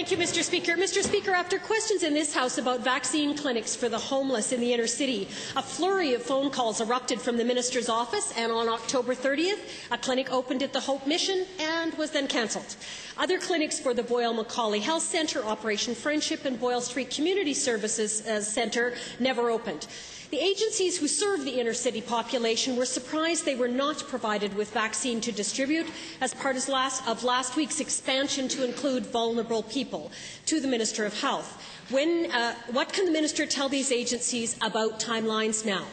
Thank you, Mr. Speaker. Mr. Speaker, after questions in this House about vaccine clinics for the homeless in the inner city, a flurry of phone calls erupted from the minister's office, and on October 30th, a clinic opened at the Hope Mission and was then cancelled. Other clinics for the Boyle-Macaulay Health Centre, Operation Friendship, and Boyle Street Community Services Centre never opened. The agencies who serve the inner city population were surprised they were not provided with vaccine to distribute as part of last week's expansion to include vulnerable people. To the Minister of Health, what can the Minister tell these agencies about timelines now?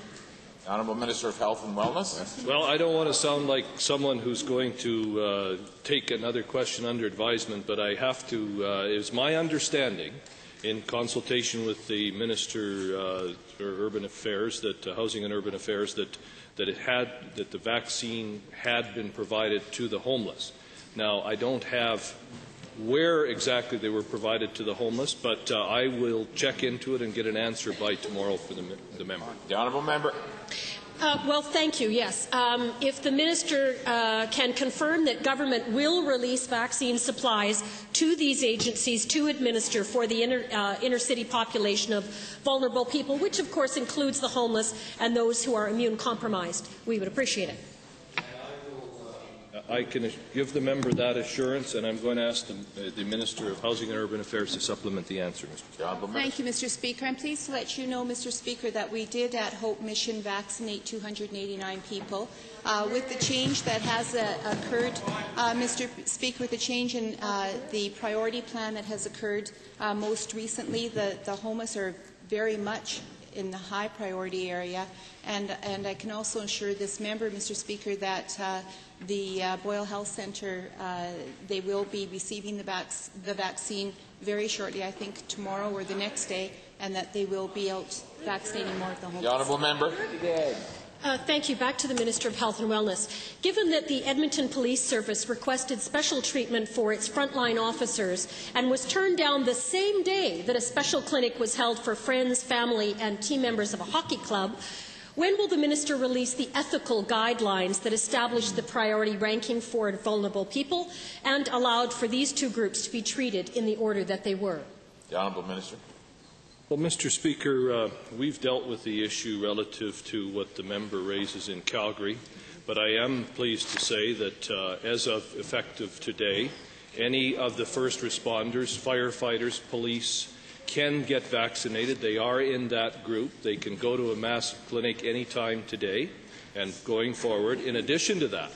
The Honourable Minister of Health and Wellness. Well, I don't want to sound like someone who's going to take another question under advisement, but I have to. It is my understanding, in consultation with the Minister for Urban Affairs, that Housing and Urban Affairs, that the vaccine had been provided to the homeless. Now, I don't have where exactly they were provided to the homeless, but I will check into it and get an answer by tomorrow for the member. The honourable member. Well, thank you. Yes. If the minister can confirm that government will release vaccine supplies to these agencies to administer for the inner city population of vulnerable people, which of course includes the homeless and those who are immune compromised, we would appreciate it. I can give the member that assurance, and I'm going to ask the Minister of Housing and Urban Affairs to supplement the answer, Mr. Chair. Thank you, Mr. Speaker. I'm pleased to let you know, Mr. Speaker, that we did at Hope Mission vaccinate 289 people. With the change that has occurred, Mr. Speaker, with the change in the priority plan that has occurred most recently, the homeless are very much in the high priority area, and I can also assure this member, Mr. Speaker, that the Boyle Health Centre, they will be receiving the vaccine very shortly, I think tomorrow or the next day, and that they will be out vaccinating more of the homeless. The honourable member. Thank you. Back to the Minister of Health and Wellness. Given that the Edmonton Police Service requested special treatment for its frontline officers and was turned down the same day that a special clinic was held for friends, family and team members of a hockey club, when will the Minister release the ethical guidelines that established the priority ranking for vulnerable people and allowed for these two groups to be treated in the order that they were? The Honourable Minister. Well, Mr. Speaker, we've dealt with the issue relative to what the member raises in Calgary, but I am pleased to say that as of effective today, any of the first responders, firefighters, police, can get vaccinated. They are in that group. They can go to a mass clinic any time today and going forward. In addition to that,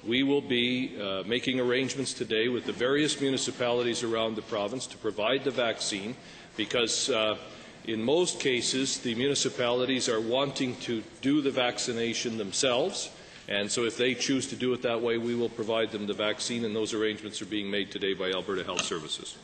we will be making arrangements today with the various municipalities around the province to provide the vaccine, because in most cases the municipalities are wanting to do the vaccination themselves, and so if they choose to do it that way, we will provide them the vaccine, and those arrangements are being made today by Alberta Health Services.